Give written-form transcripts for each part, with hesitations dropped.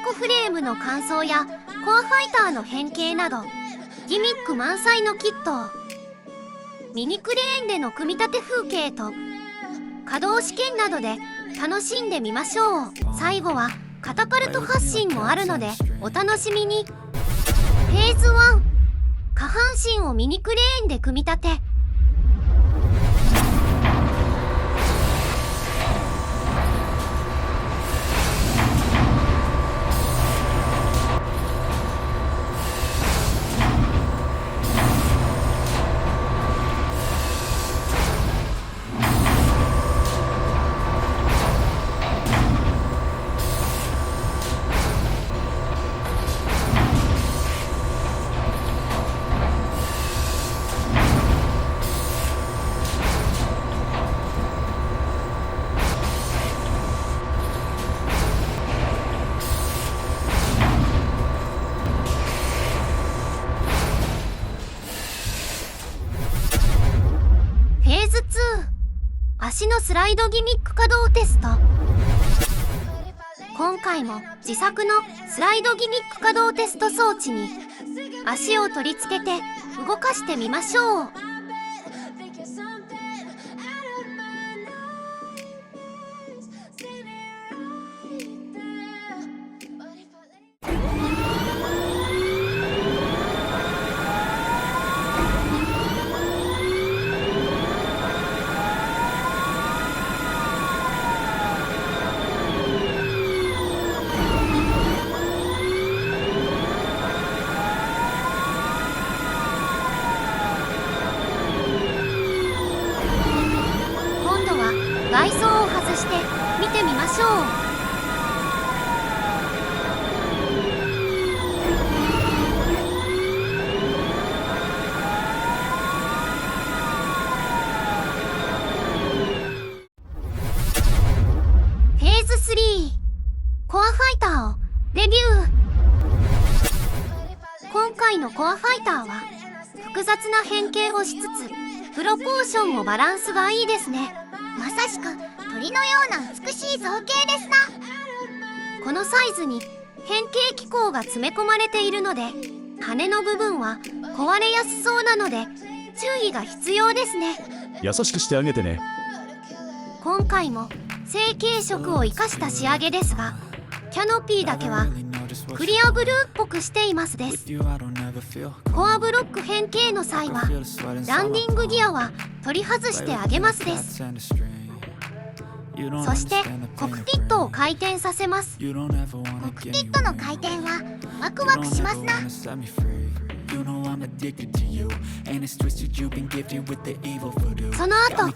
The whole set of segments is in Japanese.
コフレームの乾燥やコアファイターの変形などギミック満載のキットをミニクレーンでの組み立て風景と稼働試験などで楽しんでみましょう。最後はカタパルト発進もあるのでお楽しみに。フェーズ1、下半身をミニクレーンで組み立て。足のスライドギミック稼働テスト。今回も自作のスライドギミック稼働テスト装置に足を取り付けて動かしてみましょう。外装を外して見てみましょう。フェーズ3、コアファイターをレビュー。今回のコアファイターは複雑な変形をしつつプロポーションもバランスがいいですね。まさしく鳥のような美しい造形ですな。このサイズに変形機構が詰め込まれているので羽の部分は壊れやすそうなので注意が必要ですね。優しくしてあげてね。今回も成型色を生かした仕上げですがキャノピーだけはクリアブルーっぽくしていますです。コアブロック変形の際はランディングギアは取り外してあげますです。そしてコクピットを回転させます。コクピットの回転はワクワクしますな。その後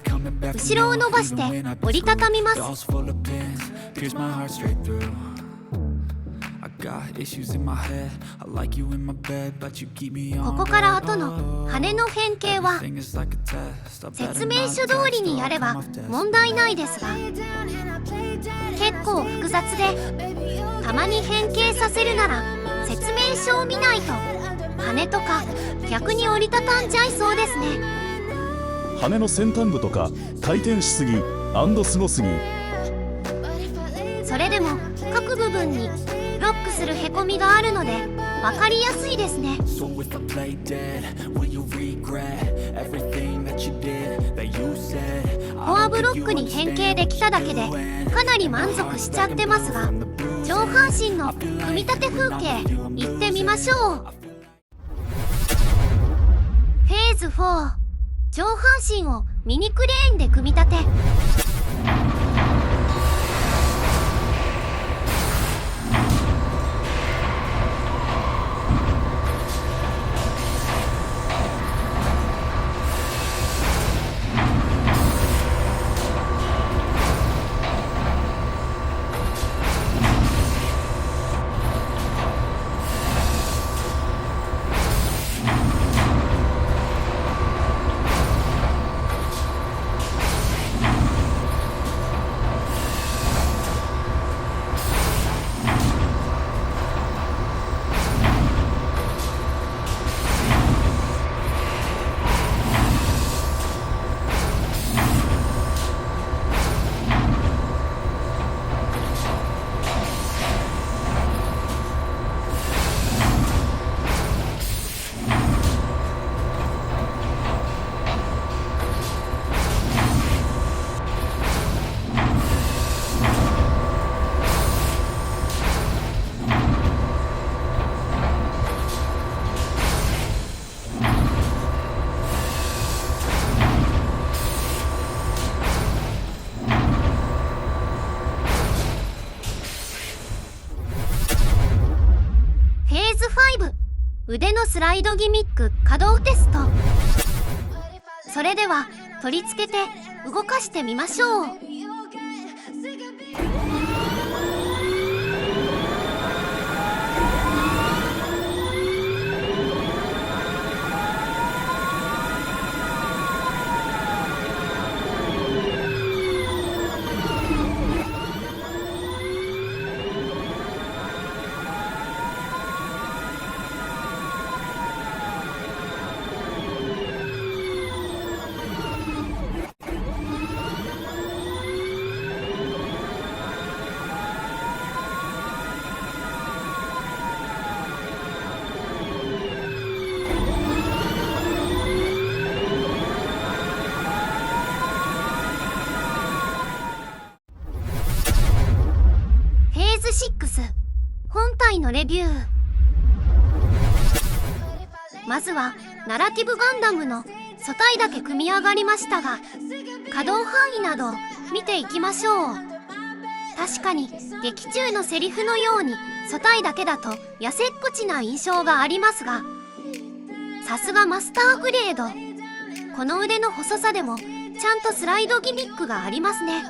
後ろを伸ばして折りたたみます。ここから後の羽の変形は説明書通りにやれば問題ないですが結構複雑でたまに変形させるなら説明書を見ないと羽とか逆に折りたたんじゃいそうですね。羽の先端部とか回転しすぎすごすぎ。それでも各部分にロックするへこみがあるので分かりやすいですね。コアブロックに変形できただけでかなり満足しちゃってますが上半身の組み立て風景いってみましょう。フェーズ4、上半身をミニクレーンで組み立て。5腕のスライドギミック可動テスト。それでは取り付けて動かしてみましょう。フェーズ6本体のレビュー。まずはナラティブガンダムの素体だけ組み上がりましたが、可動範囲などを見ていきましょう。確かに劇中のセリフのように素体だけだと痩せっぽちな印象がありますが、さすがマスターグレード。この腕の細さでもちゃんとスライドギミックがありますね。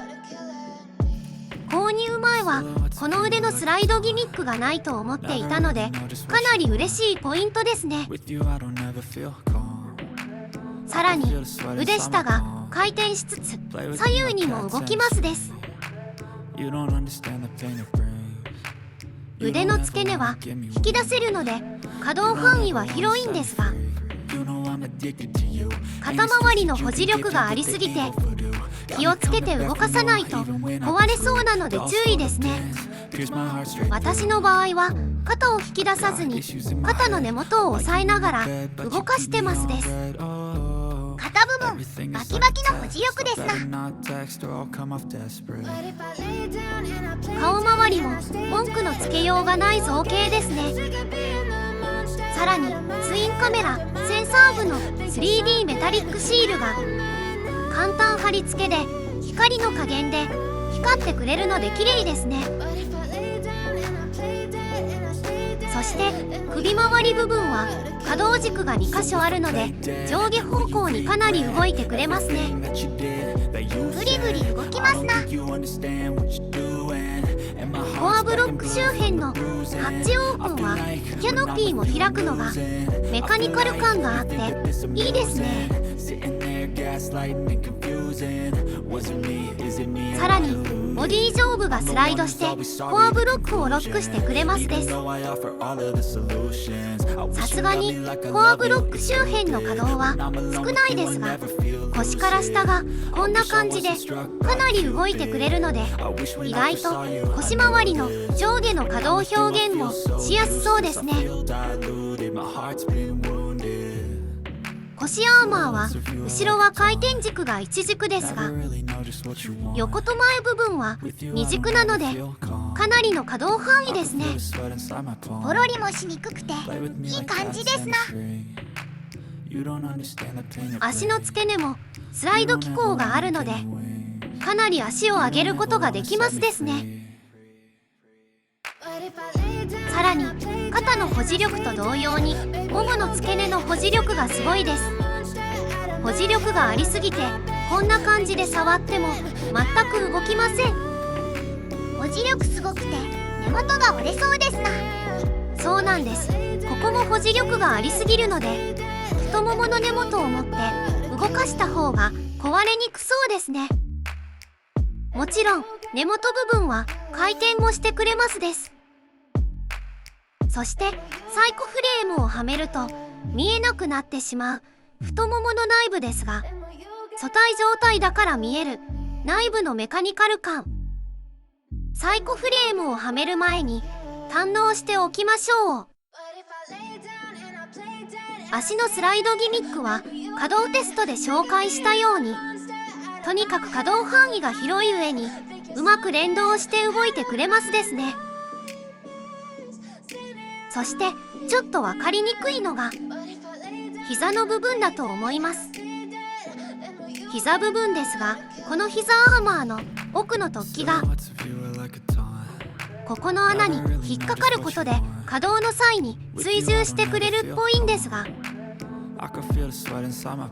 購入前はこの腕のスライドギミックがないと思っていたので、かなり嬉しいポイントですね。さらに腕下が回転しつつ左右にも動きますです。腕の付け根は引き出せるので可動範囲は広いんですが、肩周りの保持力がありすぎて気をつけて動かさないと壊れそうなので注意ですね。私の場合は肩を引き出さずに肩の根元を押さえながら動かしてますです。肩部分バキバキの保持力ですな。顔周りも文句のつけようがない造形ですね。さらにツインカメラセンサー部の 3D メタリックシールが簡単貼り付けで光の加減で光ってくれるので綺麗ですね。そして首周り部分は可動軸が2箇所あるので上下方向にかなり動いてくれますね。グリグリ動きますな。コアブロック周辺のハッチオープンはキャノピーも開くのがメカニカル感があっていいですね。さらにボディ上部がスライドしてコアブロックをロックしてくれますです。さすがにコアブロック周辺の可動は少ないですが、腰から下がこんな感じでかなり動いてくれるので、意外と腰回りの上下の可動表現もしやすそうですね。腰アーマーは後ろは回転軸が1軸ですが、横と前部分は2軸なのでかなりの可動範囲ですね。ポロリもしにくくていい感じですな。足の付け根もスライド機構があるのでかなり足を上げることができますですね。さらに肩の保持力と同様にももの付け根の保持力がすごいです。保持力がありすぎてこんな感じで触っても全く動きません。保持力すごくて根元が折れそうですな。そうなんです。ここも保持力がありすぎるので太ももの根元を持って動かした方が壊れにくそうですね。もちろん根元部分は回転もしてくれますです。そしてサイコフレームをはめると見えなくなってしまう太ももの内部ですが、素体状態だから見える内部のメカニカル感、サイコフレームをはめる前に堪能しておきましょう。足のスライドギミックは可動テストで紹介したようにとにかく可動範囲が広い上にうまく連動して動いてくれますですね。そしてちょっと分かりにくいのが膝の部分だと思います。膝部分ですが、この膝アーマーの奥の突起がここの穴に引っかかることで稼働の際に追従してくれるっぽいんですが、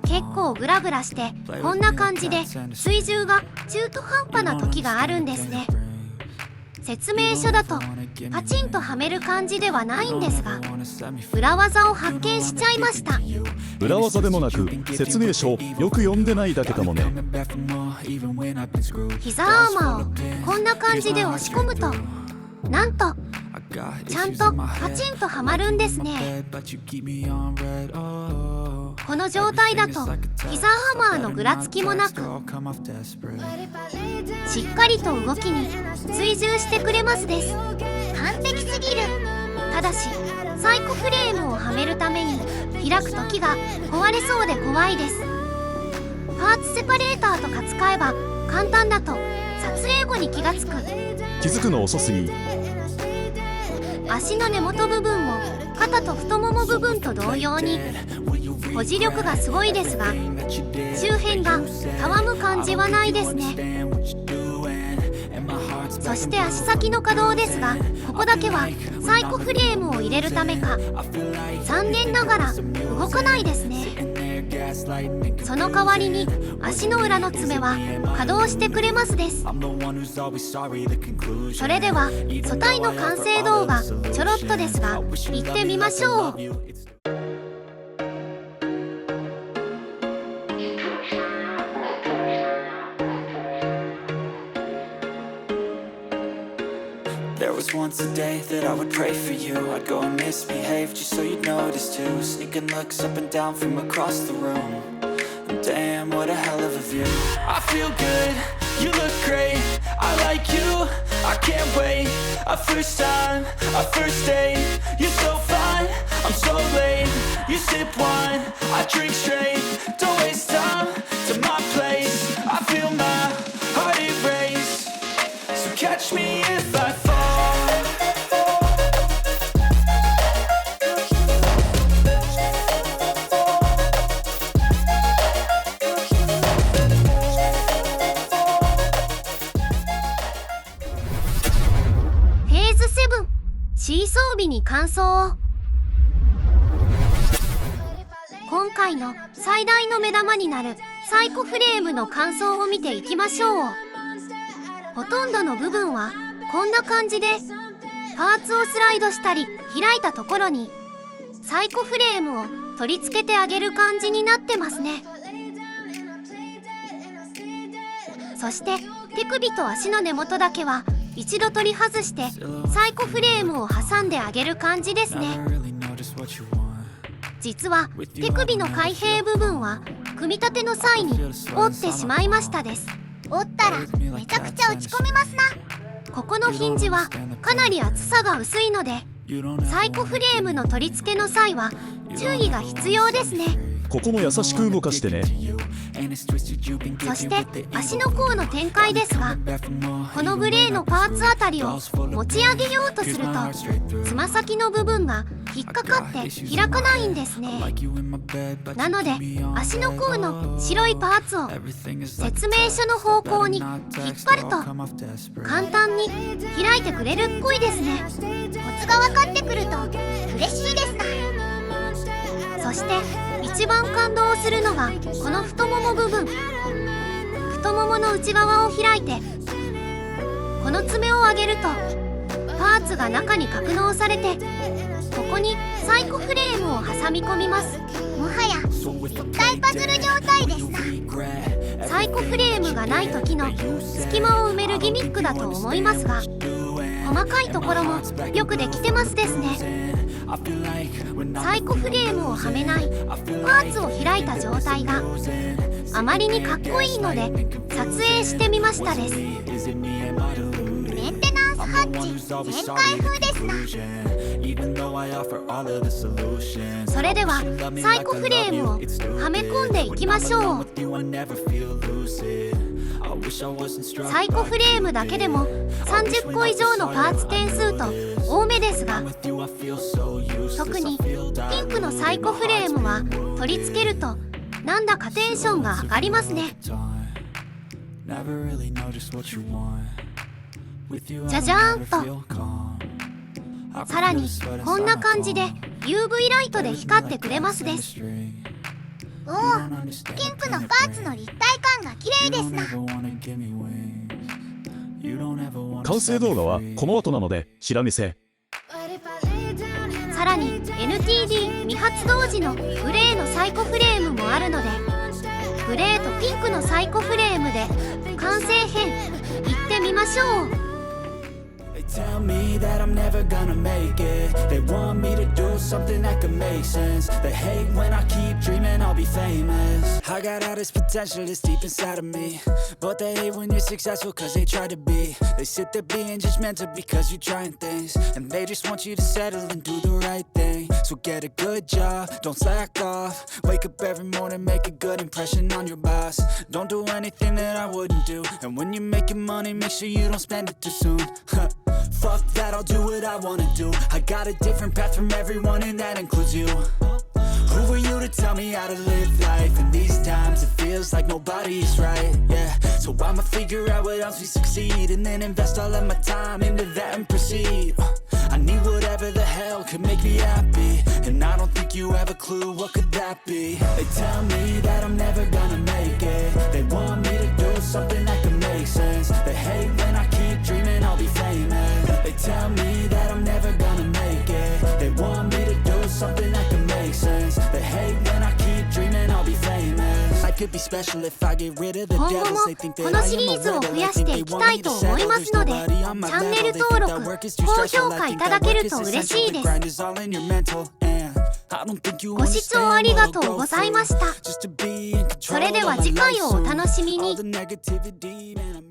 結構グラグラしてこんな感じで追従が中途半端な時があるんですね。説明書だとパチンとはめる感じではないんですが、裏技を発見しちゃいました。裏技でもなく説明書よく読んでないだけかもね。膝アーマーをこんな感じで押し込むと、なんとちゃんとパチンとはまるんですね。この状態だと膝ハマーのぐらつきもなく、しっかりと動きに追従してくれますです。完璧すぎる。ただしサイコフレームをはめるために開く時が壊れそうで怖いです。パーツセパレーターとか使えば簡単だと撮影後に気がつく。気づくの遅すぎ。足の根元部分も肩と太もも部分と同様に保持力がすごいですが、周辺がたわむ感じはないですね。そして足先の可動ですが、ここだけはサイコフレームを入れるためか残念ながら動かないですね。その代わりに足の裏の爪は稼働してくれますです。それでは素体の完成動画ちょろっとですが行ってみましょう。There was once a day that I would pray for you. I'd go and misbehave just so you'd notice too. Sneaking looks up and down from across the room. And damn, what a hell of a view. I feel good, you look great. I like you, I can't wait. A first time, a first date. You're so fine, I'm so late. You sip wine, I drink straight. Don't waste time to my place. I feel my heart erase. So catch me if I fall.シーソー美に感想。今回の最大の目玉になるサイコフレームの感想を見ていきましょう。ほとんどの部分はこんな感じで、パーツをスライドしたり開いたところにサイコフレームを取り付けてあげる感じになってますね。そして手首と足の根元だけは一度取り外してサイコフレームを挟んであげる感じですね。実は手首の開閉部分は組み立ての際に折ってしまいましたです。折ったらめちゃくちゃ打ち込みますな。ここのヒンジはかなり厚さが薄いので、サイコフレームの取り付けの際は注意が必要ですね。ここも優しく動かしてね。そして足の甲の展開ですが、このグレーのパーツあたりを持ち上げようとするとつま先の部分が引っかかって開かないんですね。なので足の甲の白いパーツを説明書の方向に引っ張ると簡単に開いてくれるっぽいですね。コツが分かってくると嬉しいですな。そして一番感動するのがこの太もも部分。太ももの内側を開いてこの爪を上げるとパーツが中に格納されて、ここにサイコフレームを挟み込みます。もはや一体パズル状態ですな。サイコフレームがない時の隙間を埋めるギミックだと思いますが、細かいところもよくできてますですね。サイコフレームをはめないパーツを開いた状態があまりにかっこいいので撮影してみましたです。メンテナンスハッチ全開風ですな。それではサイコフレームをはめ込んでいきましょう。サイコフレームだけでも30個以上のパーツ点数と多めですが、特にピンクのサイコフレームは取り付けるとなんだかテンションが上がりますね。じゃじゃーんと。さらにこんな感じで UV ライトで光ってくれますです。おお、ピンクのパーツの立体感が綺麗ですな。完成動画はこの後なのでチラ見せ。さらに NTD 未発同時のグレーのサイコフレームもあるので、グレーとピンクのサイコフレームで完成編いってみましょう。Tell me that I'm never gonna make it. They want me to do something that could make sense. They hate when I keep dreaming I'll be famous. I got all this potential that's deep inside of me, but they hate when you're successful cause they try to be. They sit there being judgmental because you're trying things, and they just want you to settle and do the right thing. So get a good job, don't slack off. Wake up every morning, make a good impression on your boss. Don't do anything that I wouldn't do, and when you're making money, make sure you don't spend it too soon. Fuck that, I'll do what I wanna do. I got a different path from everyone and that includes you. Who are you to tell me how to live life? In these times it feels like nobody's right, yeah. So I'ma figure out what else we succeed, and then invest all of my time into that and proceed. I need whatever the hell could make me happy, and I don't think you have a clue what could that be. They tell me that I'm never gonna make it. They want me to do something that could make sense. They hate when I keep dreaming I'll be famous. They tell me that I'm never gonna make it. They want me to do something that could make sense. They hate when I keep dreaming I'll be famous. I could be special if I get rid of the 今後 devils. も They think こ that の I シ am リ a ーズを rebel. 増 I やし think て they いき want た me い to と思 settle. いま There's すので、 nobody on my チャンネ level. ル They 登 think 録 that work is 高 too stressful. 評 I 価い think た that だけ work る is と嬉 essential. しい The です。 grind is all in your mental, and I don't think you ご視聴あ understand り what が I'll とう go ござい through ました。 just to be in そ control れで of は my 次回 life をお soon. 楽しみ All に。 the negativity, man, I'm